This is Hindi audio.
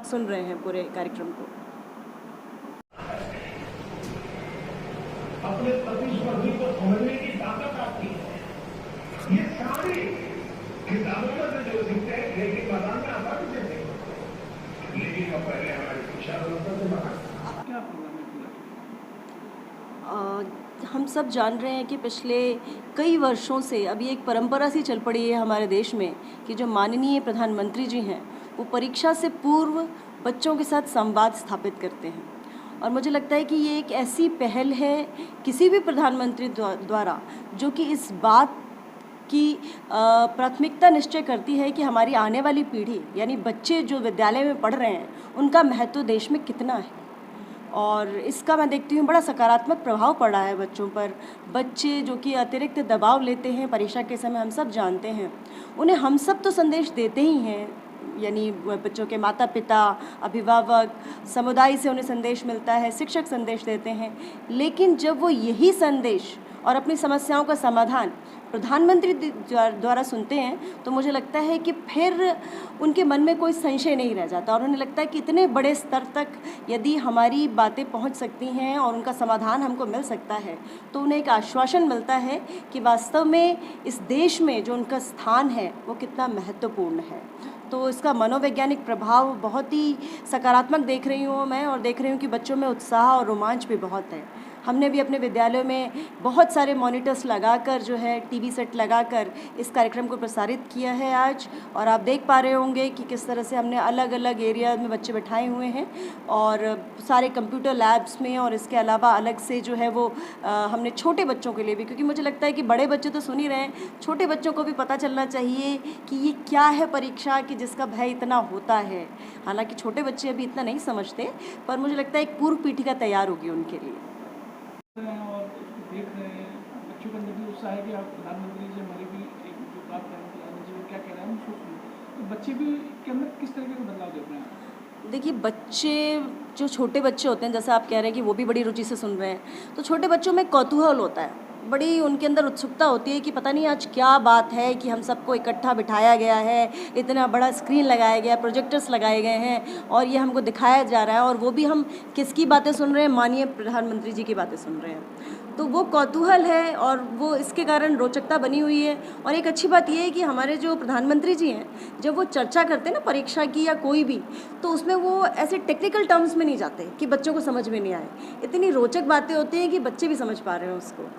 सुन रहे हैं पूरे कार्यक्रम को। अपने प्रतिस्पर्धी को समझने की ताकत आती है। ये सारी किताबों में जो दिखते हैं, लेकिन मैदान में आता भी नहीं। लेकिन वो पहले हमारी शिक्षा व्यवस्था से बाहर क्या प्रोग्राम है? हम सब जान रहे हैं कि पिछले कई वर्षों से अभी एक परंपरा सी चल पड़ी है हमारे देश में कि जो माननीय प्रधानमंत्री जी हैं वो परीक्षा से पूर्व बच्चों के साथ संवाद स्थापित करते हैं। और मुझे लगता है कि ये एक ऐसी पहल है किसी भी प्रधानमंत्री द्वारा जो कि इस बात की प्राथमिकता निश्चय करती है कि हमारी आने वाली पीढ़ी यानी बच्चे जो विद्यालय में पढ़ रहे हैं उनका महत्व देश में कितना है। और इसका मैं देखती हूँ बड़ा सकारात्मक प्रभाव पड़ा है बच्चों पर। बच्चे जो कि अतिरिक्त दबाव लेते हैं परीक्षा के समय, हम सब जानते हैं, उन्हें हम सब तो संदेश देते ही हैं, यानी बच्चों के माता पिता, अभिभावक, समुदाय से उन्हें संदेश मिलता है, शिक्षक संदेश देते हैं। लेकिन जब वो यही संदेश और अपनी समस्याओं का समाधान प्रधानमंत्री द्वारा सुनते हैं तो मुझे लगता है कि फिर उनके मन में कोई संशय नहीं रह जाता और उन्हें लगता है कि इतने बड़े स्तर तक यदि हमारी बातें पहुंच सकती हैं और उनका समाधान हमको मिल सकता है तो उन्हें एक आश्वासन मिलता है कि वास्तव में इस देश में जो उनका स्थान है वो कितना महत्वपूर्ण है। तो इसका मनोवैज्ञानिक प्रभाव बहुत ही सकारात्मक देख रही हूँ मैं, और देख रही हूँ कि बच्चों में उत्साह और रोमांच भी बहुत है। हमने भी अपने विद्यालयों में बहुत सारे मॉनिटर्स लगाकर जो है टीवी सेट लगाकर इस कार्यक्रम को प्रसारित किया है आज, और आप देख पा रहे होंगे कि किस तरह से हमने अलग अलग एरिया में बच्चे बैठाए हुए हैं और सारे कंप्यूटर लैब्स में, और इसके अलावा अलग से जो है वो हमने छोटे बच्चों के लिए भी, क्योंकि मुझे लगता है कि बड़े बच्चे तो सुन ही रहे हैं, छोटे बच्चों को भी पता चलना चाहिए कि ये क्या है परीक्षा कि जिसका भय इतना होता है। हालांकि छोटे बच्चे अभी इतना नहीं समझते, पर मुझे लगता है एक पूर्व पीठिका तैयार होगी उनके लिए। और उसको देख रहे हैं, बच्चों के अंदर भी उत्साह है कि आप प्रधानमंत्री जी हमारी भी एक जो बात करें जी क्या कह रहे हैं हम सोच रहे हैं, तो बच्चे भी के अंदर किस तरीके का बदलाव देख रहे हैं? देखिए, बच्चे जो छोटे बच्चे होते हैं, जैसे आप कह रहे हैं कि वो भी बड़ी रुचि से सुन रहे हैं, तो छोटे बच्चों में कौतूहल होता है, बड़ी उनके अंदर उत्सुकता होती है कि पता नहीं आज क्या बात है कि हम सबको इकट्ठा बिठाया गया है, इतना बड़ा स्क्रीन लगाया गया, प्रोजेक्टर्स लगाए गए हैं और ये हमको दिखाया जा रहा है, और वो भी हम किसकी बातें सुन रहे हैं, माननीय प्रधानमंत्री जी की बातें सुन रहे हैं। तो वो कौतूहल है और वो इसके कारण रोचकता बनी हुई है। और एक अच्छी बात ये है कि हमारे जो प्रधानमंत्री जी हैं, जब वो चर्चा करते हैं ना परीक्षा की या कोई भी, तो उसमें वो ऐसे टेक्निकल टर्म्स में नहीं जाते कि बच्चों को समझ में नहीं आए। इतनी रोचक बातें होती हैं कि बच्चे भी समझ पा रहे हैं उसको।